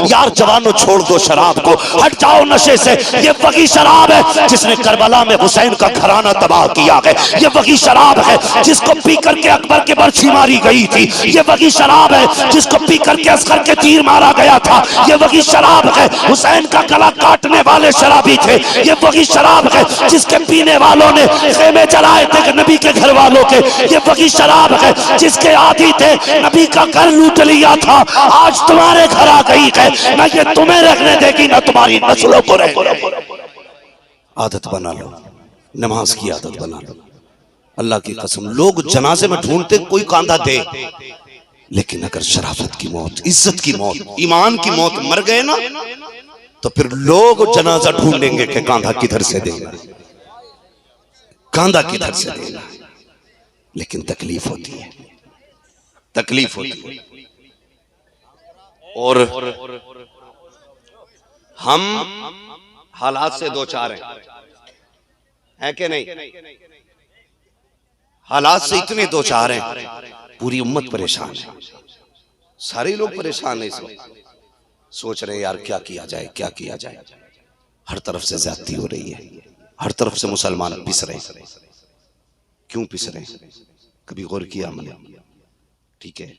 यार जवानों छोड़ दो शराब को, हट जाओ नशे से। ये वही शराब है जिसने करबला में हुसैन का घराना तबाह किया है। ये वही शराब है जिसको पी करके अकबर के बर्छी मारी गई थी। ये वही शराब है जिसको पी करके असगर के तीर मारा गया था। ये वही शराब है, हुसैन का गला काटने वाले शराबी थे। ये वही शराब है जिसके पीने वालों ने खेमे जलाए थे नबी के घर वालों के। ये वही शराब है जिसके आदि थे, नबी का घर लूट लिया था, आज तुम्हारे घर आ गई है। ना ये तुम्हें रखने देगी ना तुम्हारी नस्लों को रखने। आदत बना लो, नमाज की आदत बना लो। अल्लाह की कसम, लोग जनाजे में ढूंढते कोई कांधा दे, लेकिन अगर शराफत की मौत, इज्जत की मौत, ईमान की मौत मर गए ना, तो फिर लोग जनाजा ढूंढेंगे कि कांधा किधर से देना, कांधा किधर से देना। लेकिन तकलीफ होती है, तकलीफ होती है। और हम हालात से दो चार हैं कि नहीं? हालात से इतने दो चार हैं, पूरी उम्मत परेशान है, सारे लोग परेशान है इस वक्त। सोच रहे यार क्या किया जाए, क्या किया जाए। हर तरफ से ज्यादती हो रही है, हर तरफ से मुसलमान पिस रहे। क्यों पिस रहे? कभी गौर किया हमने? ठीक है,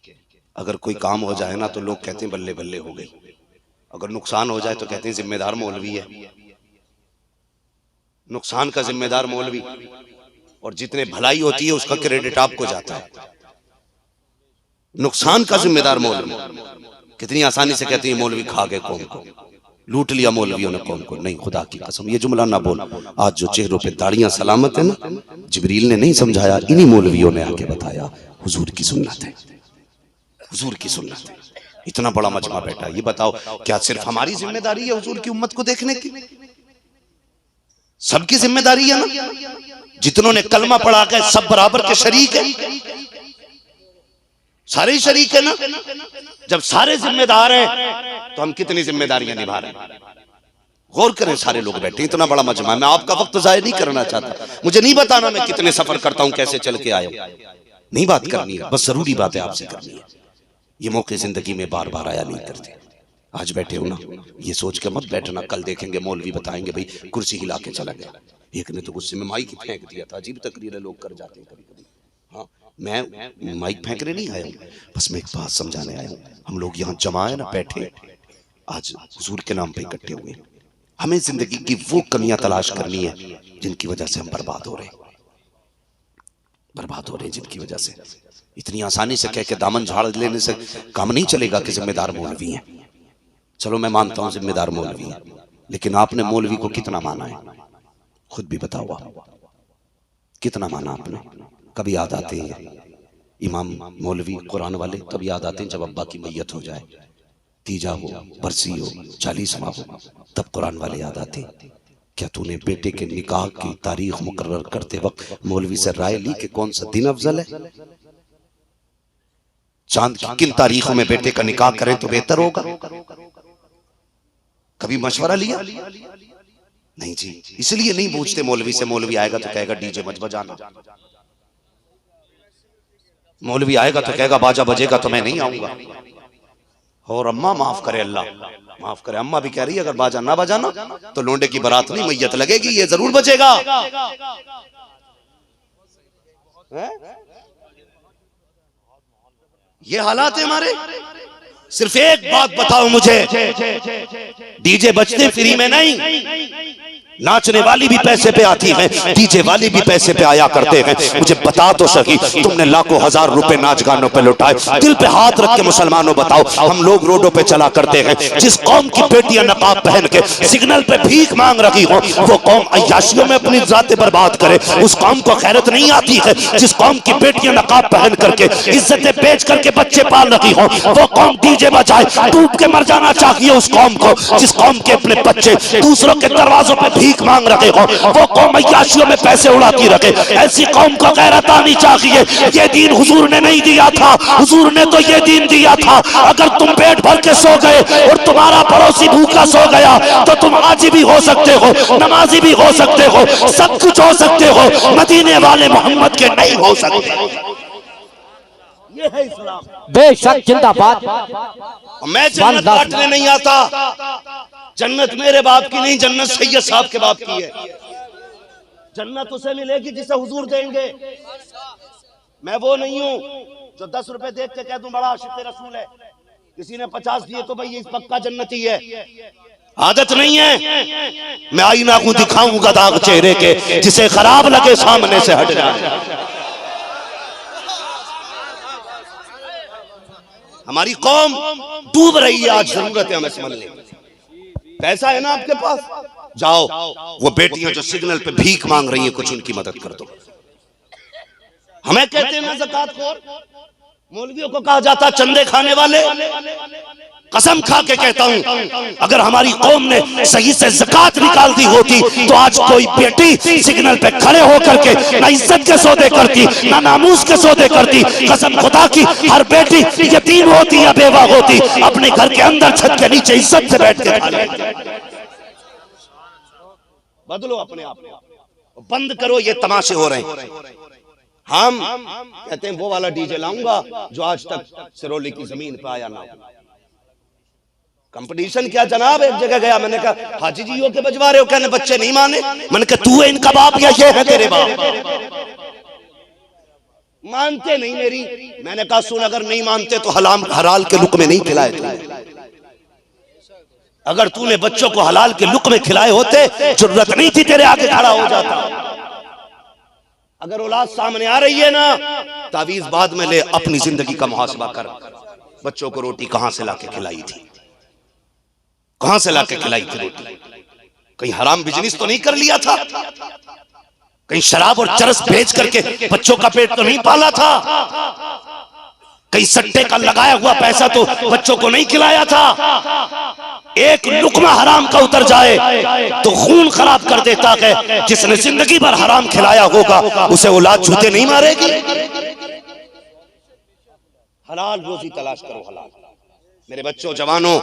अगर कोई काम हो जाए ना तो लोग कहते हैं बल्ले बल्ले हो गई, अगर नुकसान हो जाए तो कहते हैं जिम्मेदार मौलवी है। नुकसान का जिम्मेदार मौलवी, और जितने भलाई होती है उसका क्रेडिट आपको जाता है। नुकसान का जिम्मेदार मौलवी। कितनी आसानी से कहते हैं मौलवी खा गए कौम को, लूट लिया मौलवियों ने कौम को। नहीं, खुदा की कसम ये जुमला ना बोल। आज जो चेहरों पे दाढ़ियां सलामत है ना, जिब्रील ने नहीं समझाया, इन्हीं मौलवियों ने आके बताया। हुजूर की सुन्नत है, हुजूर की सुन्नत है। इतना बड़ा मजमा बैठा, ये बताओ क्या सिर्फ हमारी जिम्मेदारी है हुजूर की उम्मत को देखने की? सबकी जिम्मेदारी है ना? जितनों ने कलमा पढ़ा के सब बराबर के शरीक है, सारे ही शरीक है ना। जब सारे जिम्मेदार हैं तो हम कितनी जिम्मेदारियां निभा रहे हैं? गौर करें, सारे लोग बैठे, इतना बड़ा मजमा। मैं आपका वक्त जाया नहीं करना चाहता, मुझे नहीं बताना मैं कितने सफर करता हूं, कैसे चल के आया, नहीं बात करनी है, बस जरूरी बात है आपसे करनी है। ये मौके जिंदगी में बार बार आया नहीं करते। आज बैठे हो ना, ये सोच के मत बैठना कल देखेंगे मौलवी बताएंगे भाई कुर्सी हिला के चला गया। एक ने तो गुस्से में माइक फेंक दिया था। अजीब तकरीरें लोग कर जाते हैं कभी कभी। हाँ, मैं माइक फेंकने नहीं आया हूँ, बस मैं एक बात समझाने आया हूँ। हम लोग यहाँ जमा है ना, बैठे आज हुजूर के नाम पे इकट्ठे हुए। हमें जिंदगी की वो कमियां तलाश करनी है जिनकी वजह से हम बर्बाद हो रहे हैं, बर्बाद हो रहे हैं जिनकी वजह से। इतनी आसानी से कह के दामन झाड़ लेने से काम नहीं चलेगा कि जिम्मेदार मौलवी हैं। चलो मैं मानता हूं जिम्मेदार मौलवी हैं, लेकिन आपने मौलवी को कितना माना है? खुद भी बताओ आप, कितना माना आपने? कभी याद आते हैं इमाम मौलवी कुरान वाले, तब याद आते हैं जब अब्बा की मैयत हो जाए, तीजा हो, बरसी हो, 40वां हो, तब कुरान वाले याद आते। क्या तूने बेटे के निकाह की तारीख मुकर्रर करते वक्त मौलवी से राय ली कि कौन सा दिन अफजल है? चांद की किन तारीखों में बेटे का निकाह करें तो बेहतर होगा? कभी मशवरा लिया? नहीं जी, इसलिए नहीं पूछते मौलवी से। मौलवी आएगा तो कहेगा डीजे मत बजाना, मौलवी आएगा तो कहेगा बाजा बजेगा तो मैं नहीं आऊंगा। और अम्मा माफ करे, अल्लाह माफ करे, अम्मा भी कह रही है अगर बाजा ना बजाना तो लोंडे की बारात नहीं मैयत लगेगी, ये जरूर बजेगा। ये हालात है हमारे। सिर्फ एक बात बताओ मुझे, डीजे बजते फ्री में नहीं, नाचने वाली भी पैसे पे आती है, डीजे वाली भी पैसे पे आया करते हैं। मुझे बता तो सही, तुमने लाखों हजार रुपए नाच गानों पे लुटाए। दिल पे हाथ रख के मुसलमानों बताओ, हम लोग रोडों पे चला करते हैं, जिस कौम की बेटियां नकाब पहन के सिग्नल पे भीख मांग रही हो, वो कौम अय्याशियों में अपनी जाते बर्बाद करे, उस कौम को खैरत नहीं आती है। जिस कौम की बेटियां नकाब पहन करके इज्जतें बेच करके बच्चे पाल रही हो, वो कौम डीजे बजाए डूब के मर जाना चाहिए उस कौम को। जिस कौम के अपने बच्चे दूसरों के दरवाजों पे भीख मांग रहे हो, वो कौम अय्याशियों में पैसे उड़ाती रखे, ऐसी कौम को गैरत आनी चाहिए। ये दीन हुजूर ने नहीं दिया था, हुजूर ने तो ये दीन दिया था अगर तुम पेट भर के सो गए और तुम्हारा पड़ोसी भूखा सो गया तो तुम आजी भी हो सकते हो, नमाजी भी हो सकते हो, सब कुछ हो सकते हो, मदीने वाले मोहम्मद के नहीं हो सकते। ये है इस्लाम। बेशक जिंदाबाद। मैं जन्नत बांटने नहीं आता, जन्नत मेरे बाप की नहीं, जन्नत सैयद साहब के बाप की है। जन्नत उसे मिलेगी जिसे हुजूर देंगे। मैं वो नहीं हूं जो 10 रुपए देख के कह दूं बड़ा आशिक रसूल है, किसी ने 50 दिए तो भाई ये पक्का जन्नती है। आदत नहीं है। मैं आईना को दिखाऊंगा दाग चेहरे के, जिसे खराब लगे सामने से हट जाए। हमारी कौम डूब रही है आज, जरूरत है हमें समझने। पैसा है ना आपके पास, जाओ वो बेटियां जो सिग्नल पे भीख मांग रही हैं कुछ उनकी मदद कर दो। हमें कहते हैं ना ज़कात खोर, मौलवियों को कहा जाता चंदे खाने वाले। कसम खा के कहता हूं, अगर हमारी कौम ने सही से ज़कात निकाल दी होती तो आज कोई बेटी सिग्नल पे खड़े होकर के ना इज्जत के सौदे करती, ना नामूस के सौदे करती। कसम खुदा की, हर बेटी यतीम होती या बेवा होती, अपने घर के अंदर छत के नीचे इज्जत से बैठ के खा लेती। बदलो अपने आप, बंद करो ये तमाशे हो रहे हैं। हम कहते हैं वो वाला डीजे लाऊंगा जो आज तक सिरोली की जमीन पे आया ना। कंपटीशन क्या जनाब, एक जगह गया, मैंने कहा हाजी जी के बजवा रहे हो, कहने बच्चे नहीं माने। मैंने कहा तू है इनका बाप या ये है तेरे बाप? मानते नहीं मेरी। मैंने कहा सुन, अगर नहीं मानते तो हलाल के लुक में नहीं खिलाए थे। अगर तूने बच्चों को हलाल के लुक में खिलाए होते, जरूरत नहीं थी तेरे आगे खड़ा हो जाता। अगर औलाद सामने आ रही है ना, तावीज बाद में ले, अपनी जिंदगी का मुहासबा कर। बच्चों को रोटी कहां से लाके खिलाई थी, कहां से लाके खिलाई थी रोटी? कहीं हराम बिजनेस तो नहीं कर लिया था? कहीं शराब और चरस बेच करके बच्चों का पेट तो नहीं पाला था? कहीं सट्टे का लगाया हुआ पैसा तो बच्चों को नहीं खिलाया था? एक लुकमा हराम का उतर जाए तो खून खराब कर देता है। जिसने जिंदगी भर हराम खिलाया होगा उसे औलाद जूते नहीं मारेगी। हलाल रोजी तलाश करो, हलाल। मेरे बच्चों, जवानों,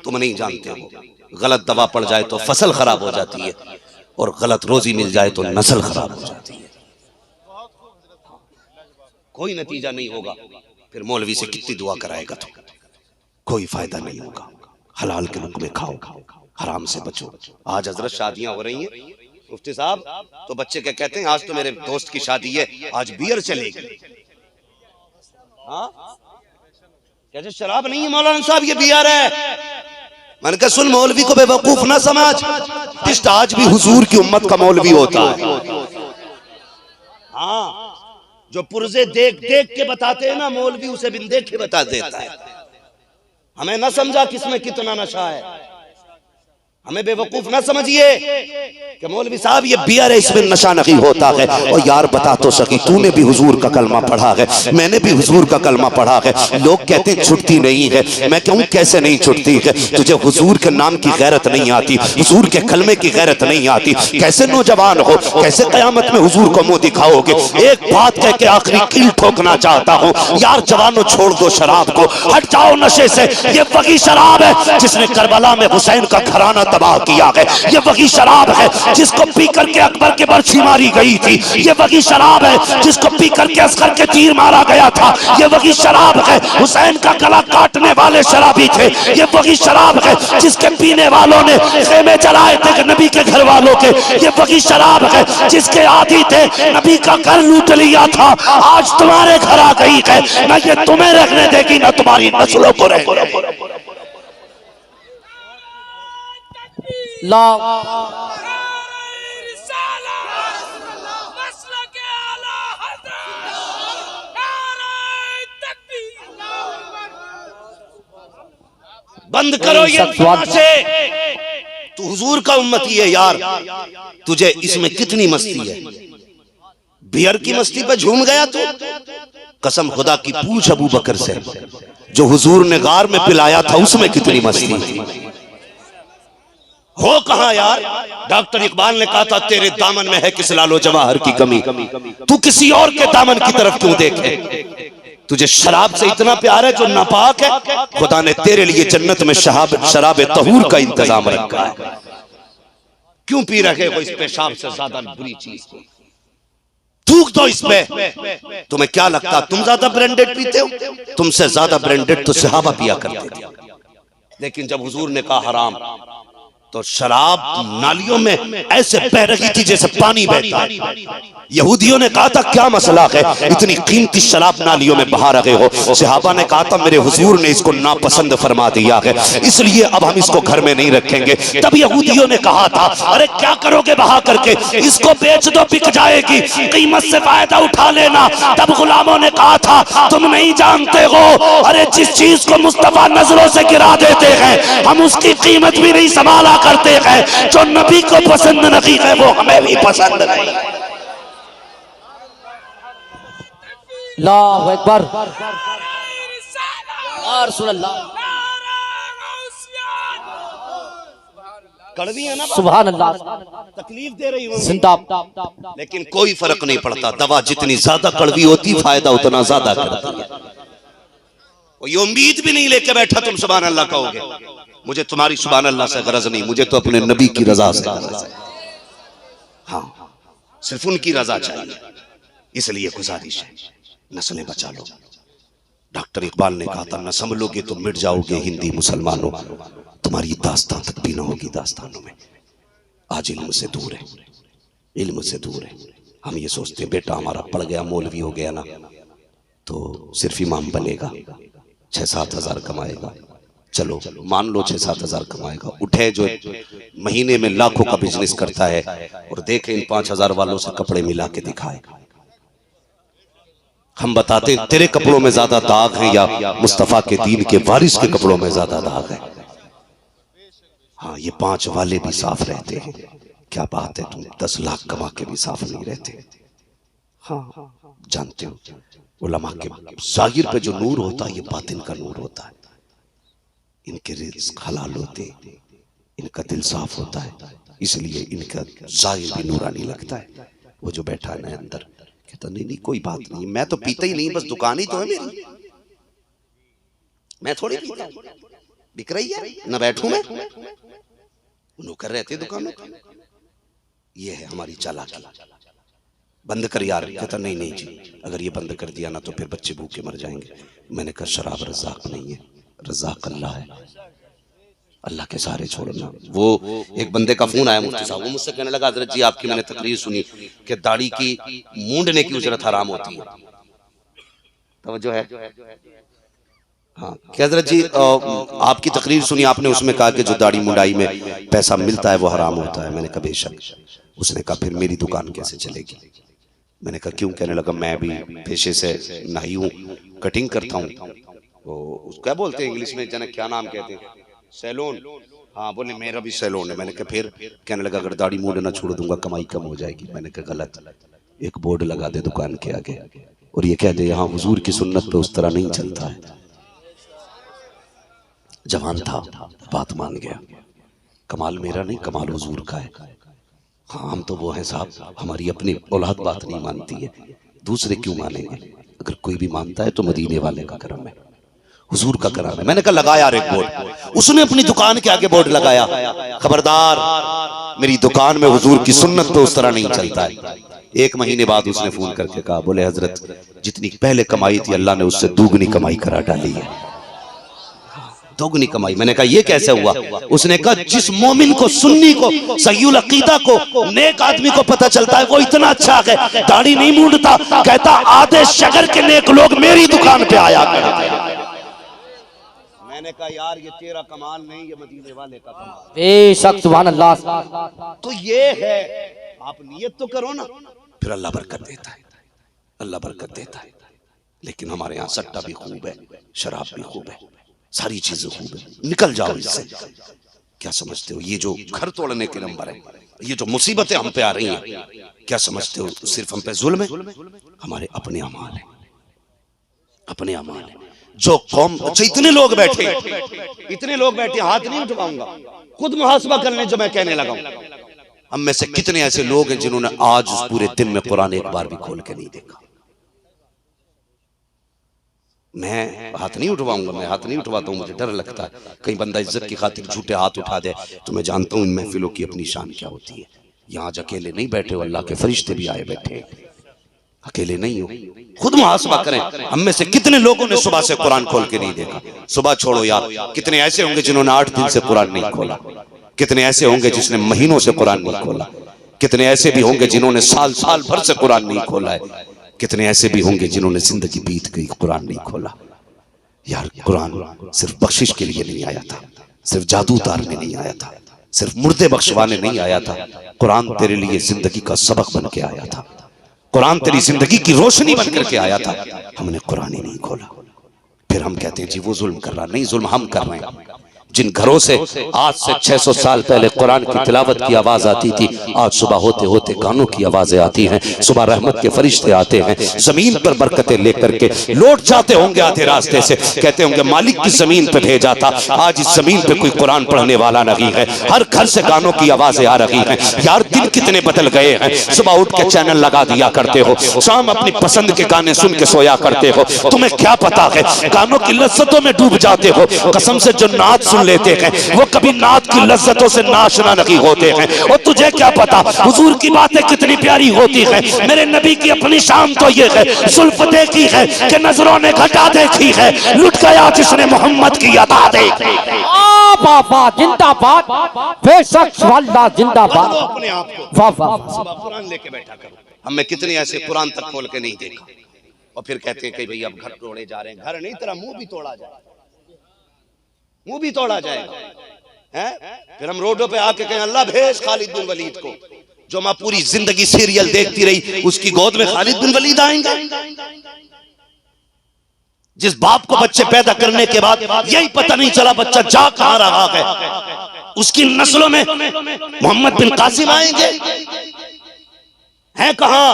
तुम नहीं जानते हो, गलत दवा पड़ जाए तो फसल खराब हो जाती है, और गलत रोजी मिल जाए तो नस्ल खराब हो जाती है। कोई नतीजा नहीं होगा, फिर मौलवी से कितनी दुआ कराएगा तो कोई फायदा नहीं होगा। हलाल के मुख में खाओ, हराम से बचो। आज हजरत शादियां हो रही हैं, मुफ्ती साहब तो बच्चे क्या कहते हैं, आज तो मेरे दोस्त की शादी है, आज बियर चलेगी। हाँ, कैसे शराब नहीं है मौलाना साहब, ये बियर है। मैंने कहा सुन, मौलवी को बेवकूफ ना समझ, इस आज भी हुजूर की उम्मत का मौलवी होता है। हाँ, जो पुर्जे देख देख के बताते हैं ना, मौलवी उसे बिन देख के बता देता है। हमें ना समझा किसमें कितना नशा है, हमें बेवकूफ ना समझिए कि मौलवी साहब ये बियर है इसमें नशा नहीं होता है। और यार बता तो सकी, तूने भी हुजूर का कलमा पढ़ा है, मैंने भी हुजूर का कलमा पढ़ा है। लोग कहते हैं छुटती नहीं है, मैं कहूँ कैसे नहीं छुटती है? तुझे हुजूर के नाम की गैरत नहीं आती, हुजूर के कलमे की गैरत नहीं आती, कैसे नौजवान हो, कैसे कयामत में हुजूर को मुंह दिखाओगे? एक बात कह के आखिरी कील ठोकना चाहता हूँ, यार जवानों छोड़ दो शराब को, हट जाओ नशे से। ये वही शराब है जिसने करबला में हुसैन का घराना तबाह किया है। ये वही शराब है जिसको पी करके अकबर के बर्छी मारी गई थी। ये वही शराब है जिसको पी करके असगर के तीर मारा गया था। ये वही शराब है, हुसैन का गला काटने वाले शराबी थे। ये वही शराब है जिसके पीने वालों ने खेमे जलाए थे नबी के घर वालों के। ये वही शराब है जिसके आदी थे, नबी का घर लूट लिया था, आज तुम्हारे घर आ गई है। ना ये तुम्हें रखने देगी ना तुम्हारी नस्लों को रखने। बंद करो ये तमाशे। तू हुजूर का उम्मती है यार, तुझे इसमें कितनी मस्ती है? बियर की मस्ती पे झूम गया तू? कसम खुदा की पूछ अबू बकर से, जो हुजूर ने गार में पिलाया था उसमें कितनी मस्ती थी। हो कहां यार? डॉक्टर इकबाल ने कहा था तेरे दामन में है किस लालो जवाहर की कमी, तू किसी और के दामन की तरफ क्यों देखे? तुझे शराब से इतना प्यार है जो नापाक है, खुदा ने तेरे लिए जन्नत में शराब तहूर का इंतजाम रखा है। क्यों पी रखे हो इस पेशाब से ज्यादा बुरी चीज को? थूक दो इसमें। तुम्हें क्या लगता तुम ज्यादा ब्रांडेड पीते हो? तुमसे ज्यादा ब्रांडेड तो सहाबा पिया करते थे। लेकिन जब हुजूर ने कहा हराम, तो शराब नालियों में ऐसे बह रही थी जैसे पानी बहता है। यहूदियों ने कहा था क्या मसला है, इतनी कीमती शराब नालियों में बहा रहे हो? सहाबा ने कहा था मेरे हुजूर ने इसको नापसंद फरमा दिया है, इसलिए अब हम इसको घर में नहीं रखेंगे। तब यहूदियों ने कहा था अरे क्या करोगे बहा करके, इसको बेच दो, बिक जाएगी, कीमत से फायदा उठा लेना। तब गुलामों ने कहा था तुम नहीं जानते हो, अरे जिस चीज को मुस्तफा नजरों से गिरा देते हैं हम उसकी कीमत भी नहीं संभाला करते हैं। जो नबी को पसंद नहीं है वो हमें भी पसंद नहीं। अल्लाहु अकबर, या रसूल अल्लाह। कड़वी है ना, सुभान अल्लाह, तकलीफ दे रही होगी, जिंदा, लेकिन कोई फर्क नहीं पड़ता। दवा जितनी ज्यादा कड़वी होती फायदा उतना ज्यादा करती है। ये उम्मीद भी नहीं लेके बैठा तुम सुभान अल्लाह कहोगे। मुझे तुम्हारी सुभान अल्लाह से गरज नहीं, मुझे तो अपने नबी की रजा से गरज है। हाँ, सिर्फ उनकी रजा चाहिए। इसलिए गुजारिश है नस्लें बचा लो। डॉक्टर इकबाल ने कहा था न संभलोगे तो मिट जाओगे हिंदी मुसलमानों, तुम्हारी दास्तान तक भी ना होगी दास्तानों में। आज इल्म से दूर है, इल्म से दूर है। हम ये सोचते हैं बेटा हमारा पढ़ गया मौलवी हो गया ना तो सिर्फ इमाम बनेगा, 6-7 हज़ार कमाएगा। चलो मान लो 6-7 हज़ार कमाएगा, उठे जो महीने में लाखों का बिजनेस करता है और देखे इन 5 हज़ार वालों से कपड़े मिला के दिखाए। हम बताते हैं तेरे कपड़ों में ज्यादा दाग है या मुस्तफा के दीन के वारिस के कपड़ों में ज्यादा दाग है। हाँ, ये 5 वाले भी साफ रहते हैं। क्या बात है, तुम 10 लाख कमा के भी साफ नहीं रहते। हाँ, जानते हो उलमा के जाहिर पे जो नूर होता है ये बातिन का नूर होता है। इनके रिज़्क़ हलाल होते, इनका दिल साफ होता है, इसलिए इनका जाहिर भी नूरानी लगता है। वो जो बैठा है अंदर कहता नहीं कोई बात नहीं, मैं तो पीता ही नहीं, बस दुकान ही तो है मेरी, मैं थोड़ी पीता, बिक रही है ना, बैठूं मैं, नौकर रहते दुकानों का। ये है हमारी चालाकी। बंद कर यार, कहता नहीं जी, अगर ये बंद कर दिया ना तो फिर बच्चे भूखे मर जाएंगे। मैंने कहा शराब रज़ाक नहीं है, रज़ाक अल्लाह है, अल्लाह के सहारे छोड़ना। वो एक बंदे का फोन आया मुफ्ती साहब, वो मुझसे कहने लगा हजरत जी आपकी मैंने तकरीर सुनी कि दाढ़ी की मूंडने की उजरत हराम होती है। तवज्जो है? हाँ, कि हजरत जी आपकी तकरीर सुनी, आपने उसमें कहा कि जो दाढ़ी मुंडाई में पैसा मिलता है वो हराम होता है। मैंने कहा बेशक। उसने कहा फिर मेरी दुकान कैसे चलेगी? मैंने कहा क्यों? कहने लगा मैं भी पेशे से नाई हूँ, कटिंग करता हूँ, वो क्या बोलते हैं इंग्लिश में, जन क्या नाम कहते हैं, सैलून। हाँ, बोले मेरा भी सैलून है। मैंने कहा फिर? कहने लगा अगर दाढ़ी मूंडना छोड़ दूंगा कमाई कम हो जाएगी। मैंने कहा गलत, एक बोर्ड लगा दे दुकान के आगे और ये कह दे यहाँ हुजूर की सुन्नत पे उस तरह नहीं चलता है। जवान था, बात मान गया। कमाल मेरा नहीं, कमाल हुजूर का है। हाँ, हम तो वो हैं साहब, हमारी अपनी औलाद बात नहीं मानती है, दूसरे क्यों मानेंगे? अगर कोई भी मानता है तो मदीने वाले का करम है, हुजूर का करम है। मैंने कहा लगा यार एक बोर्ड। उसने अपनी दुकान के आगे बोर्ड लगाया, खबरदार मेरी दुकान में हुजूर की सुन्नत पे उस तरह नहीं चलता है। 1 महीने बाद उसने फोन करके कहा, बोले हजरत जितनी पहले कमाई थी अल्लाह ने उससे दुगनी कमाई करा डाली है, दोगुनी कमाई। मैंने कहा ये कैसे हुआ? उसने कहा जिस मोमिन को, सुन्नी को, सहीउल अकीदा को, नेक आदमी को पता चलता है वो इतना अच्छा है, दाढ़ी नहीं मूंडता, कहता आधे शहर के नेक लोग मेरी दुकान पे आया करते हैं। मैंने कहा यार ये तेरा कमाल नहीं, ये मदीने वाले का कमाल। बेशक, सुभान अल्लाह। तो ये है, आप नियत तो करो ना, फिर अल्लाह बरकत देता है, अल्लाह बरकत देता है। लेकिन हमारे यहाँ सट्टा भी खूब है, शराब भी खूब है, सारी चीजें खूब है, निकल जाओ इससे। क्या समझते हो ये जो घर तोड़ने के नंबर है, ये जो मुसीबतें हम पे आ रही हैं, क्या समझते हो सिर्फ हम पे जुल्म है? हमारे अपने अमाल है, अपने अमाल है। जो कौम, अच्छा इतने लोग बैठे, इतने लोग बैठे, हाथ नहीं उठवाऊंगा, खुद मुहासबा करने जो मैं कहने लगा हूं। हम में से कितने ऐसे लोग हैं जिन्होंने आज उस पूरे दिन में कुरान एक बार भी खोल के नहीं देखा? मैं हाथ नहीं उठवाऊंगा, मैं हाथ नहीं उठवाता हूँ, मुझे डर लगता है कहीं बंदा इज्जत की खातिर झूठे हाथ उठा दे। तो मैं जानता हूँ इन महफिलों की अपनी शान क्या होती है। यहाँ अकेले नहीं बैठे हो, अल्लाह के फरिश्ते भी आए बैठे। अकेले नहीं हो, खुद मुहासबा करें। हम में से कितने लोगों ने सुबह से कुरान खोल के नहीं देखा? सुबह छोड़ो यार, कितने ऐसे होंगे जिन्होंने 8 दिन से कुरान नहीं खोला, कितने ऐसे होंगे जिसने महीनों से कुरान नहीं खोला, कितने ऐसे भी होंगे जिन्होंने साल साल भर से कुरान नहीं खोला है, कितने ऐसे भी होंगे जिन्होंने जिंदगी बीत गई कुरान नहीं खोला। यार कुरान सिर्फ बख्शिश के लिए नहीं आया था, सिर्फ जादू उतारने नहीं आया था, सिर्फ मुर्दे बख्शवाने नहीं आया था। कुरान तेरे लिए जिंदगी का सबक बन के आया था, कुरान तेरी जिंदगी की रोशनी बन करके आया था। हमने कुरान ही नहीं खोला, फिर हम कहते हैं जी वो जुल्म कर रहा। नहीं, जुल्म हम कर रहे हैं। जिन घरों से आज से 600 साल पहले कुरान की तिलावत की आवाज आती थी, आज सुबह होते होते कानों की आवाजें आती हैं। सुबह रहमत के फरिश्ते आते हैं, जमीन पर बरकतें लेकर के लौट जाते होंगे आधे रास्ते से, कहते होंगे मालिक की जमीन पे भेजा था। आज इस जमीन पे कोई कुरान पढ़ने वाला नहीं है, हर घर से गानों की आवाजें आ रही हैं। यार दिन कितने बदल गए हैं। सुबह उठ के चैनल लगा दिया करते हो, शाम अपनी पसंद के गाने सुन के सोया करते हो। तुम्हें क्या पता है, गानों की लज्जतों में डूब जाते हो। कसम से जो नात सुन लेते हैं वो कभी नात की लज्जतों से नाशना नहीं होते हैं। और तुझे क्या पता हुजूर की बातें कितनी प्यारी होती है। मेरे नबी की अपनी शान तो ये है, सुल्फ देखी है कि नजरों ने घटा देखी है, लुट गया जिसने मोहम्मद की अदा देखी। बाबा जिंदाबाद, बेशक वाला जिंदाबाद। अपने आप को वाह वाह, कुरान लेके बैठा करो। हमें कितने ऐसे कुरान तक खोल के नहीं देखा, और फिर कहते हैं कि भाई अब घर तोड़े जा रहे हैं। घर नहीं, तेरा मुंह भी तोड़ा जाए, मुंह भी तोड़ा जाएगा, हैं? फिर हम रोडों पे आके कहें अल्लाह भेज खालिद बिन वलीद को। जो माँ पूरी जिंदगी सीरियल देखती रही, उसकी गोद में खालिद बिन वलीद आएंगे। जिस बाप को बच्चे पैदा करने के बाद यही पता नहीं चला बच्चा जा कहां रहा है, उसकी नस्लों में मोहम्मद बिन कासिम आएंगे। हैं कहां?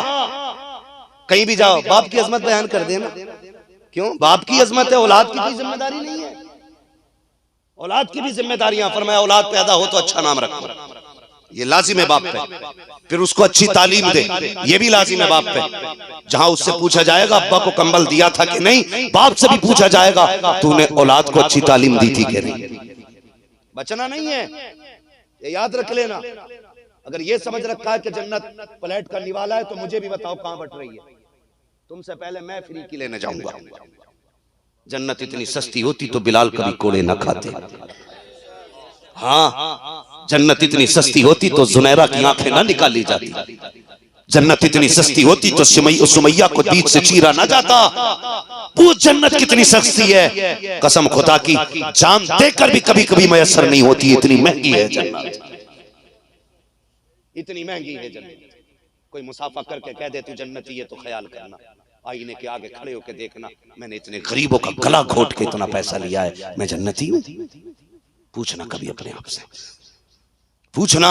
कहीं भी जाओ बाप की अजमत बयान कर देना। क्यों? बाप की अजमत है, औलाद की कोई जिम्मेदारी नहीं है। औलाद की भी जिम्मेदारियां, फरमाया औलाद पैदा हो तो अच्छा नाम रखो, ये लाजिम है बाप पे। फिर उसको अच्छी तालीम दे, ये भी लाजिम है बाप पे। जहां उससे पूछा जाएगा अब्बा को कंबल दिया था कि नहीं, बाप से भी पूछा जाएगा तूने औलाद को अच्छी तालीम दी थी कि नहीं। बचना नहीं है, ये याद रख लेना। अगर ये समझ रखा है कि जन्नत प्लेट का निवाला है तो मुझे भी बताओ कहां बट रही है। तुमसे पहले मैं फ्री की लेने जाऊंगा। जन्नत इतनी सस्ती होती तो बिलाल कभी कोड़े न खाते। हाँ, जन्नत इतनी सस्ती होती तो जुनैरा की आंखें ना निकाली जाती। जन्नत इतनी सस्ती होती तो सुमैया को बीच से चीरा ना जाता। वो जन्नत कितनी सस्ती है, कसम खुदा की जान देकर भी कभी कभी मैसर नहीं होती। इतनी महंगी है जन्नत, इतनी महंगी है जन्नत। कोई मुसाफा करके कह दे तू जन्नती है तो ख्याल करना, आईने के आगे खड़े होकर देखना, मैंने इतने गरीबों का गला घोट के इतना पैसा लिया है, मैं जन्नती हूं? पूछना कभी अपने आप से, पूछना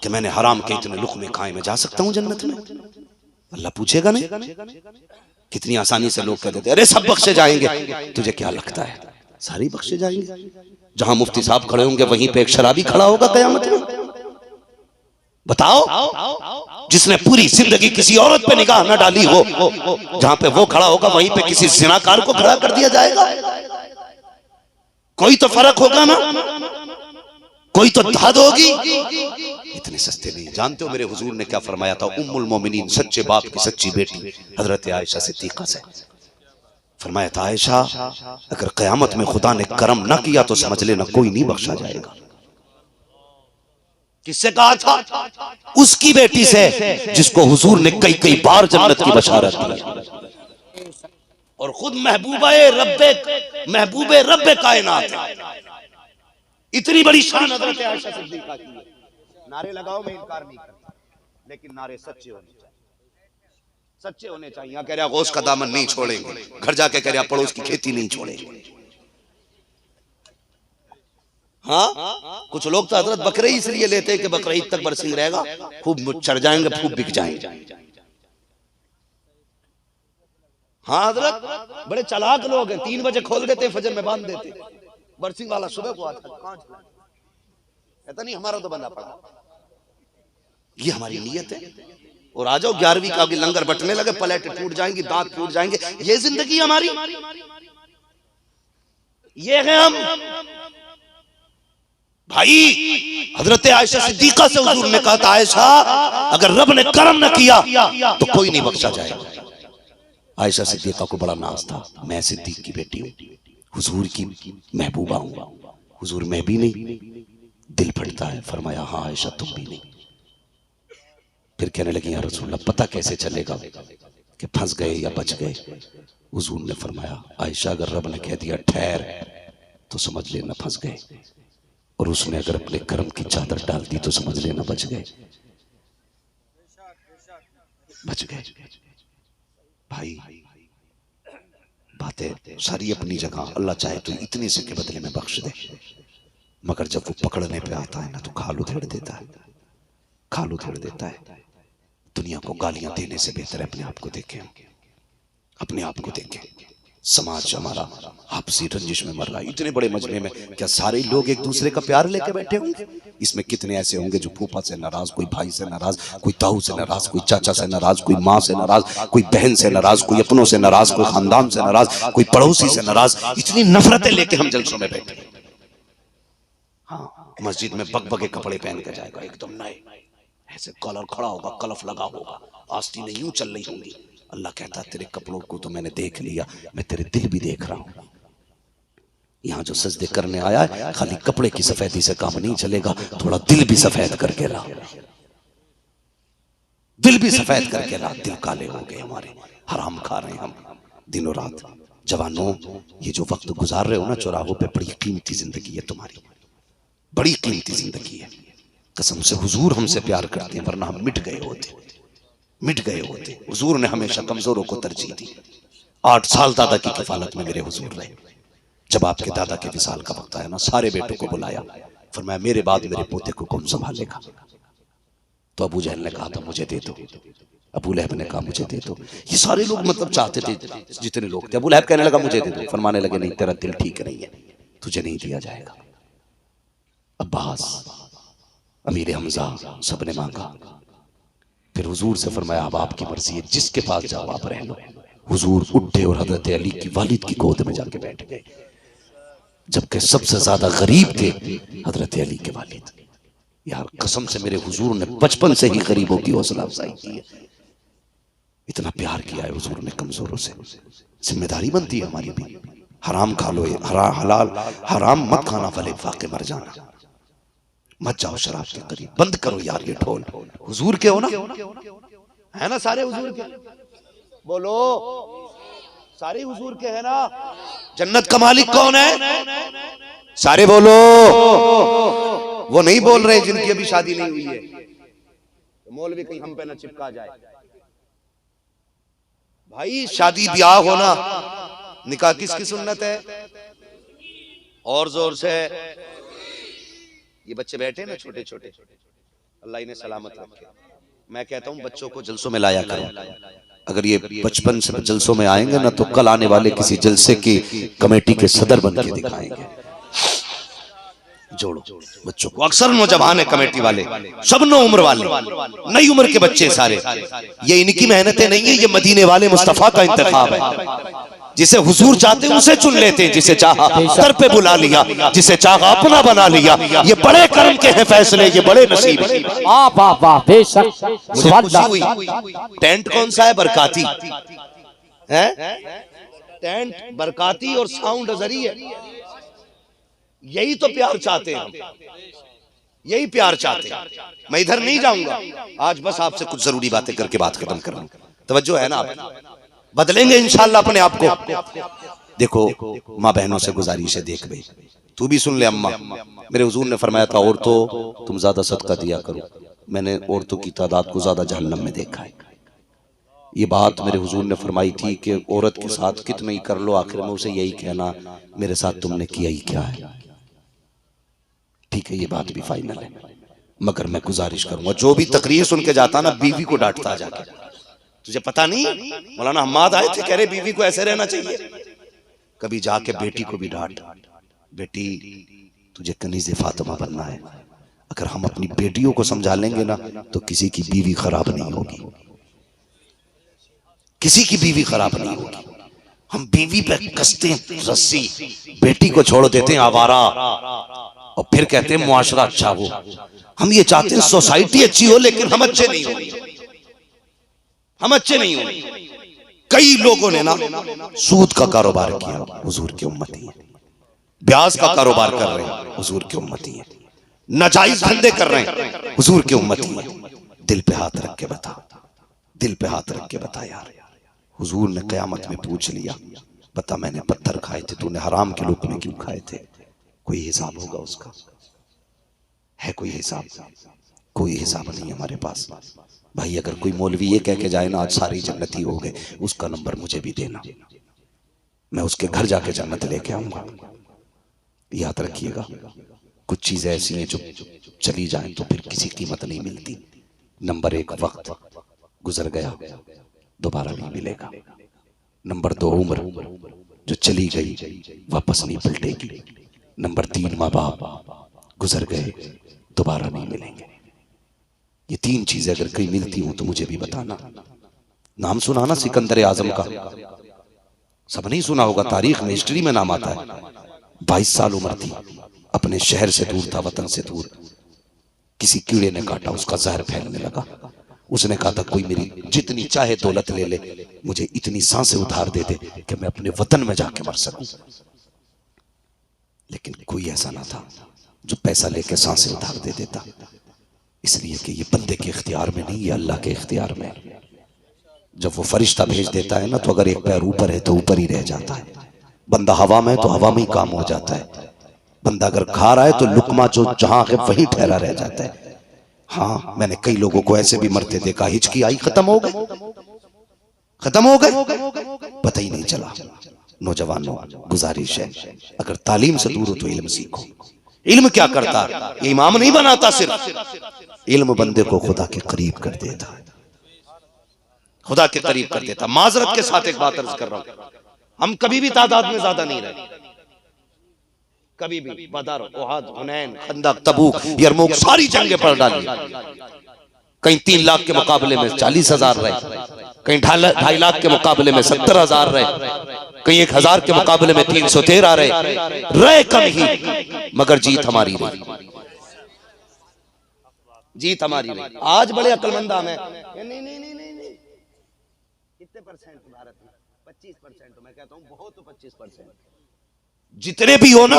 कि मैंने हराम के इतने लुक़्मे खाए, मैं जा सकता हूं जन्नत में? अल्लाह पूछेगा नहीं। कितनी आसानी से लोग कह देते अरे सब बख्शे जाएंगे। तुझे क्या लगता है सारी बख्शे जाएंगे? जहां मुफ्ती साहब खड़े होंगे वहीं पे एक शराबी खड़ा होगा कयामत में। बताओ, जिसने पूरी जिंदगी किसी औरत पे निगाह न डाली हो, जहां पे वो खड़ा होगा वहीं पे किसी जिनाकार को खड़ा कर दिया जाएगा। कोई तो फर्क होगा ना, कोई तो हद होगी। इतने सस्ते नहीं। जानते हो मेरे हुजूर ने क्या फरमाया था? उम्मुल मोमिनीन, सच्चे बाप की सच्ची बेटी हजरत आयशा सिद्दीका से फरमाया था, आयशा अगर कयामत में खुदा ने करम ना किया तो समझ लेना कोई नहीं बख्शा जाएगा। किससे कहा था? उसकी बेटी से जिसको हुजूर ने कई कई बार जन्नत की बशारत दी। और खुद महबूबे रब्बे कायनात है। इतनी बड़ी शान हज़रत आयशा सिद्दीका की है। नारे लगाओ, मैं इनकार नहीं करता, लेकिन नारे सच्चे होने चाहिए, सच्चे होने चाहिए। यहाँ कह रहा गौस का दामन नहीं छोड़ेंगे, घर जाके कह रहा पड़ोस की खेती नहीं छोड़ेंगे। हाँ, कुछ लोग तो हजरत बकरे इसलिए लेते हैं कि बकरा ईद तक बरसिंग रहेगा, खूब चढ़ जाएंगे, खूब बिक जाएंगे। हाँ हजरत बड़े चालाक लोग हैं, 3 बजे खोल देते, फजर में बांध देते। बरसिंग वाला सुबह को आता, कहता नहीं हमारा तो बंदा पड़ा। ये हमारी नीयत है। और आ जाओ 11वीं का लंगर बटने लगे, प्लेट टूट जाएंगी, दांत टूट जाएंगे। ये जिंदगी हमारी, ये है हम। भाई हजरत आयशा सिद्दीका से हुजूर ने कहा था, आयशा अगर रब ने करम न किया तो कोई नहीं बख्शा जाएगा। आयशा सिद्दीका को बड़ा नाज था, मैं सिद्दीक की बेटी हूँ, हुजूर की महबूबा हूँ। हुजूर मैं भी नहीं, दिल फटता है। फरमाया हाँ आयशा तुम भी नहीं। फिर कहने लगी या रसूलल्लाह पता कैसे चलेगा कि फंस गए या बच गए? हुजूर ने फरमाया आयशा अगर रब ने कह दिया ठहर तो समझ लेना फंस गए, और उसने अगर अपने कर्म की चादर डाल दी तो समझ लेना बच गए, बच गए। भाई बातें सारी अपनी जगह, अल्लाह चाहे तो इतने से के बदले में बख्श दे, मगर जब वो पकड़ने पे आता है ना तो खाल उधेड़ देता है, खाल उधेड़ देता है। दुनिया को गालियां देने से बेहतर है अपने आप को देखें, अपने आप को देखें। समाज हमारा आपसी रंजिश में मर रहा है। इतने बड़े मजमे में क्या सारे लोग एक दूसरे का प्यार लेके बैठे होंगे? इसमें कितने ऐसे होंगे जो फूफा से नाराज, कोई भाई से नाराज, कोई ताऊ से नाराज, कोई चाचा से नाराज, कोई माँ से नाराज, कोई बहन से नाराज, कोई अपनों से नाराज, कोई खानदान से नाराज, कोई पड़ोसी से नाराज। इतनी नफरतें लेके हम जलसों में बैठे। हाँ, मस्जिद में बकबके कपड़े पहन के जाएगा एकदम नए, ऐसे कॉलर खड़ा होगा, कलफ लगा होगा, आस्तीनें यूं चल रही होंगी। अल्लाह कहता तेरे कपड़ों को तो मैंने देख लिया, मैं तेरे दिल भी देख रहा हूं। यहां जो सजदे करने आया है खाली कपड़े की सफेदी से काम नहीं चलेगा, थोड़ा दिल भी सफेद करके ला, दिल भी सफेद करके ला। दिल काले हो गए हमारे, हराम खा रहे हैं हम दिनों रात। जवानों ये जो वक्त गुजार रहे हो ना चौराहों पे, बड़ी कीमती जिंदगी है तुम्हारी, बड़ी कीमती जिंदगी है। कसम से हुजूर हमसे प्यार करते हैं, वरना हम मिट गए होते, मिट गए होते। हुजूर ने हमेशा कमजोरों को तरजीह दी। 8 साल दादा की कफालत में मेरे हुजूर रहे। जब आपके दादा के विसाल का वक्त आया ना, सारे बेटों को बुलाया, फरमाया मेरे बाद मेरे पोते को कौन संभालेगा? तो अबू जहल ने कहा था मुझे दे दो, अबू लहब ने कहा मुझे दे दो। ये सारे लोग मतलब चाहते थे, जितने लोग थे। अबू लहब कहने लगा मुझे दे दो, फरमाने लगे नहीं तेरा दिल ठीक नहीं है, तुझे नहीं दिया जाएगा। अब्बास, अमीर हमजा सबने मांगा। फिर हुजूर से फरमाया अब आपकी मर्जी है, जिसके पास जाओ आप रह लो। हुजूर उठे और हजरत अली की वालिद की गोद में जाके बैठ गए, जबकि सबसे ज्यादा गरीब थे हजरत अली के वालिद। यार कसम से मेरे हुजूर ने बचपन से ही गरीबों की हौसला अफजाई की है, इतना प्यार किया है हुजूर ने कमजोरों से। जिम्मेदारी बनती है हमारी भी। हराम खा लो, हलाल हराम मत खाना, फले फाके मर जाना। मत जाओ शराब के करीब, बंद करो यार ये ढोल। हुजूर के हो ना, है ना सारे हुजूर के? बोलो सारे हुजूर के है ना? जन्नत का मालिक कौन है? सारे बोलो। वो नहीं बोल रहे जिनकी अभी शादी नहीं हुई है, तो मौलवी कहीं हम पे ना चिपका जाए। भाई शादी ब्याह होना, निकाह किसकी सुन्नत है? और जोर से। ये बच्चे बैठे ना छोटे छोटे, अल्लाह इन्हें सलामत रखे। मैं कहता हूँ बच्चों को जलसों में लाया करो। अगर ये बचपन से जलसों में आएंगे ना तो कल आने वाले किसी जलसे की कमेटी के सदर बन के दिखाएंगे। जोड़ो बच्चों को। अक्सर नौजवान है कमेटी वाले, सब नो उम्र वाले, नई उम्र के बच्चे सारे। ये इनकी मेहनतें नहीं है, ये मदीने वाले मुस्तफा का इंतखाब है। जिसे हुजूर चाहते उसे चुन लेते, जिसे चाहा सर पे बुला लिया, जिसे चाहा अपना बना लिया। ये बड़े कर्म के हैं फैसले, ये बड़े नसीब हैं। मुझे खुशी हुई। टेंट कौन सा है? बरकाती है, टेंट बरकाती और साउंड अजरी है। यही तो प्यार चाहते हैं हम, यही प्यार चाहते हैं। मैं इधर नहीं जाऊंगा आज, बस आपसे कुछ जरूरी बातें करके बात खत्म करूं। तवज्जो है ना? आप बदलेंगे इंशाल्लाह अपने आप को। देखो माँ बहनों से गुजारिश है, देख भाई तू भी सुन ले अम्मा। मेरे हुजूर ने फरमाया था औरतों तुम ज्यादा सदका दिया करो। मैंने औरतों की तादाद को ज्यादा जहन्नम में देखा है। ये बात मेरे हुजूर ने फरमाई थी कि औरत के साथ कितना ही कर लो, आखिर में उसे यही कहना मेरे साथ तुमने किया ही क्या है। ठीक है, ये बात भी फाइनल है, मगर मैं गुजारिश करूंगा जो भी तकरीर सुन के जाता ना बीवी को डांटता जाके। तुझे पता नहीं मौलाना हम्माद आए थे, कह रहे बीवी को ऐसे रहना चाहिए। कभी जाके बेटी को भी डांट, बेटी तुझे कनीज़े फातिमा बनना है। अगर हम अपनी बेटियों को समझा लेंगे ना तो किसी की बीवी खराब नहीं होगी, किसी की बीवी खराब नहीं होगी। हम बीवी पे कसते हैं रस्सी, बेटी को छोड़ देते हैं आवारा, और फिर कहते हैं मुआशरा अच्छा हो। हम ये चाहते हैं सोसाइटी अच्छी हो, लेकिन हम अच्छे नहीं हो, हम अच्छे नहीं हो। कई लोगों ने ना सूद का कारोबार किया, हुजूर की उम्मती है। ब्याज का कारोबार कर रहे हैं, हुजूर की उम्मती है। नाजायज धंधे कर रहे हैं, हुजूर की उम्मती है। दिल पे हाथ रख के बता, दिल पे हाथ रख के बता यार। हुजूर ने क़यामत में पूछ लिया, बता मैंने पत्थर खाए थे, तूने हराम के लुक़मे क्यों खाए थे? कोई हिसाब होगा उसका? है कोई हिसाब? कोई हिसाब नहीं हमारे पास। भाई अगर कोई मौलवी ये कह के जाए ना आज सारी जन्नती हो गए, उसका नंबर मुझे भी देना, मैं उसके घर जाके जन्नत लेके आऊंगा। याद रखिएगा, कुछ चीजें ऐसी हैं जो चली जाएं तो फिर किसी कीमत नहीं मिलती। नंबर 1 वक्त गुजर गया, दोबारा नहीं मिलेगा। नंबर 2 उम्र जो चली गई वापस नहीं पलटेगी। नंबर 3 माँ बाप गुजर गए, दोबारा नहीं मिलेंगे। ये 3 चीजें अगर कहीं मिलती हूं तो मुझे भी बताना। नाम सुना ना सिकंदर आजम का? सब नहीं सुना होगा, तारीख में हिस्ट्री में नाम आता है। 22 साल उम्र थी, अपने शहर से दूर था, वतन से दूर। किसी कीड़े ने काटा, उसका जहर फैलने लगा। उसने कहा था कोई मेरी जितनी चाहे दौलत ले ले, मुझे इतनी सांसें उधार दे दे कि मैं अपने वतन में जाके मर सकूं। लेकिन कोई ऐसा ना था जो पैसा लेके सांसें उधार दे देता, इसलिए कि ये बंदे के इख्तियार में नहीं, ये अल्लाह के इख्तियार में है। जब वो फरिश्ता भेज देता है ना, तो अगर एक पैर ऊपर है तो ऊपर ही रह जाता है। बंदा हवा में तो हवा में ही काम हो जाता है। बंदा अगर खा रहा है तो लुकमा जो जहां है वहीं ठहरा रह जाता है। हाँ, मैंने कई लोगों को ऐसे भी मरते देखा, हिचकी आई, खत्म हो गए, खत्म हो गए, पता ही नहीं चला। नौजवानों, गुजारिश है अगर तालीम से दूर हो तो इल्म सीखो। इल्म क्या करता है? ये इमाम नहीं बनाता, सिर्फ इल्म बंदे को खुदा के करीब कर देता है, खुदा के करीब कर देता। माजरत के साथ एक बात अर्ज कर रहा हूं, हम कभी भी तादाद में ज्यादा नहीं रहे, कभी भी। बदर, उहद, हुनैन, खंदक, तबूक, यरमुक सारी जंगें पढ़ डाली। कहीं 3 लाख के मुकाबले में 40,000 रहे, कहीं 2.5 लाख के मुकाबले में 70,000 रहे, कहीं 1,000 के मुकाबले में 313 रहे कम ही, मगर जीत हमारी रही, जीत हमारी रही। आज बड़े अक्लमंद हम हैं, नहीं नहीं नहीं नहीं, कितने परसेंट भारत में? 25%। मैं कहता हूं बहुत, तो 25%। जितने भी हो ना,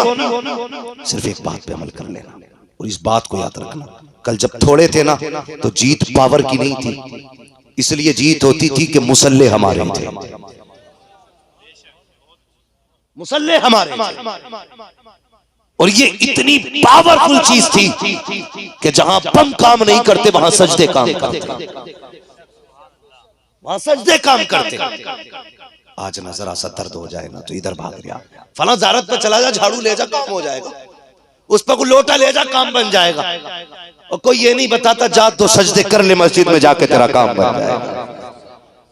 सिर्फ एक बात पे अमल कर लेना, और इस बात को याद रखना, कल जब थोड़े थे ना तो जीत पावर की नहीं थी, इसलिए जीत होती थी कि मुसल्ले हमारे थे, मुसल्ले हमारे थे। और ये इतनी पावरफुल चीज थी कि जहां बम काम नहीं करते वहां सजदे काम करते, वहां सजदे काम करते। आज ना जरा सा दर्द हो जाए ना तो इधर भाग गया, फला ज़ारत पे चला जा, झाड़ू ले जा, काम हो जाएगा। उस पर कोई लोटा ले जा, काम बन जाएगा। और कोई ये नहीं बताता जा तो सजदे कर ले मस्जिद में जाके, तेरा काम बन जाएगा।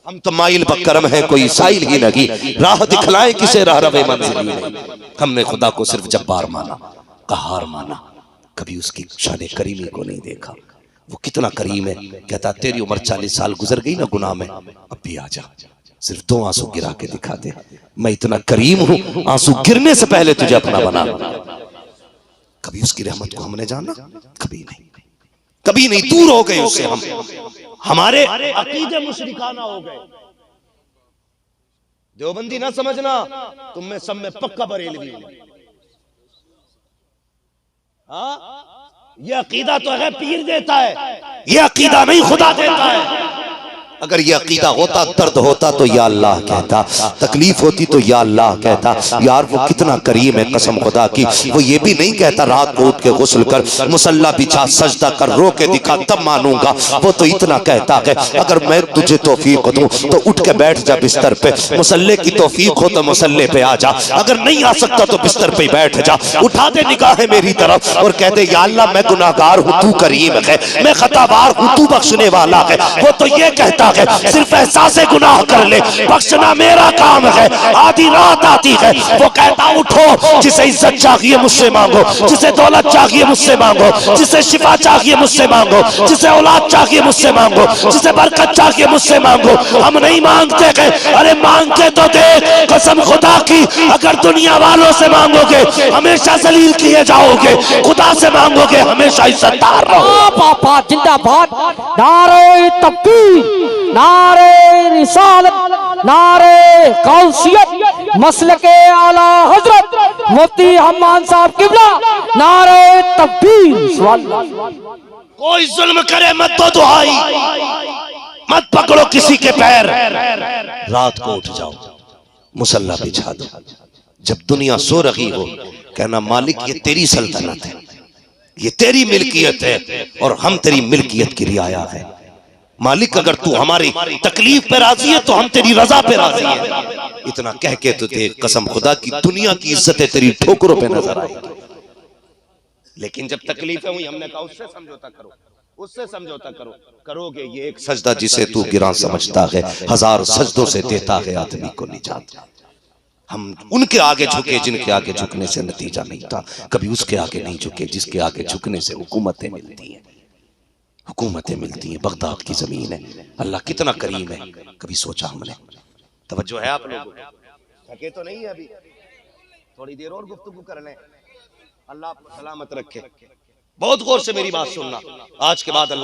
हम तो माइल बकरम है, कोई साइल ही नहीं, राह दिखलाए किसे राह रवे मंजिल ही नहीं। हमने खुदा को सिर्फ जब्बार माना, कहार माना, कभी उसकी शान करीमी को नहीं देखा। वो कितना करीम है, कहता तेरी उम्र 40 साल गुजर गई ना गुनाह में, अब भी आ जा, सिर्फ 2 आंसू गिरा के दिखा दे, मैं इतना करीम हूं, आंसू गिरने से पहले तुझे अपना बना। कभी उसकी रहमत को हमने जाना? कभी नहीं, कभी नहीं, दूर हो गए उससे। हम हमारे अकीदे मुशरिकाना हो गए। देवबंदी ना समझना, तुम में सब में पक्का बरेलवी। हाँ, ये अकीदा तो है पीर देता है, ये अकीदा नहीं खुदा देता है। अगर ये अकीदा होता, दर्द होता तो या अल्लाह कहता, तकलीफ होती तो या अल्लाह कहता। यार वो कितना करीम है, कसम खुदा की। वो ये भी नहीं कहता रात को उठ के गुस्ल कर, मुसल्ला बिछा, सजदा कर, रो के दिखा तब मानूंगा। वो तो इतना कहता है अगर मैं तुझे तौफीक दूं तो उठ के बैठ जा बिस्तर पे, मुसल्ले की तौफीक हो तो मुसल्ले पे आ जा, अगर नहीं आ सकता तो बिस्तर पे बैठ जा, उठा दे निगाहें मेरी तरफ और कह दे या अल्लाह मैं गुनाहगार हूं, तू करीम है, मैं खतावार हूं, तू बख्शने वाला है। वो तो ये कहता है सिर्फ एहसास गुनाह कर ले, बख्शना मेरा काम है। आधी रात आती है, वो कहता उठो, जिसे इज्जत चाहिए मुझसे मांगो, जिसे दौलत चाहिए मुझसे मांगो, जिसे शिफा चाहिए मुझसे मांगो, जिसे औलाद चाहिए मुझसे मांगो, जिसे बरकत चाहिए मुझसे मांगो। हम नहीं मांगते गए, अरे मांग के तो देख, कसम खुदा की, अगर दुनिया वालों से मांगोगे हमेशा जलील किए जाओगे, खुदा से मांगोगे हमेशा इज्जतदार रहो। पापा जिंदाबाद, नारे तकबीर, नारे रिसालत, नारे कौसियत, मसलके आला हजरत मुफ्ती हम्मान साहब किबला, नारे तकबीर। कोई जुल्म करे मत दो दुहाई, मत पकड़ो किसी के पैर, रात को उठ जाओ, मुसल्ला बिछा दो, जब दुनिया सो रही हो कहना मालिक ये तेरी सल्तनत है, ये तेरी मिल्कियत है और हम तेरी मिल्कियत की रियाया है। मालिक अगर तू हमारी तकलीफ पे राजी है तो हम तेरी रजा पे राजी है। इतना कह के तो देख, कसम खुदा की, दुनिया की इज्जतें तेरी ठोकरों पे नजर आएगी। लेकिन जब तकलीफें हुई हमने कहा उससे समझौता करो, उससे समझौता करो, करोगे ये एक सजदा जिसे तू गिरा समझता है, हजार सजदों से देता है आदमी को निजात। हम उनके आगे झुके जिनके आगे झुकने से नतीजा नहीं था, कभी उसके आगे नहीं झुके जिसके आगे झुकने से हुकूमतें मिलती हैं, हुकूमतें मिलती हैं। बगदाद की जमीन है, अल्लाह कितना करीम है, कभी सोचा हमने? तवज्जो है आप लोगों, थके तो नहीं है अभी, थोड़ी देर और गुफ्तगू कर लें। अल्लाह सलामत रखे। बहुत गौर से मेरी बात सुनना, आज के बाद अल्लाह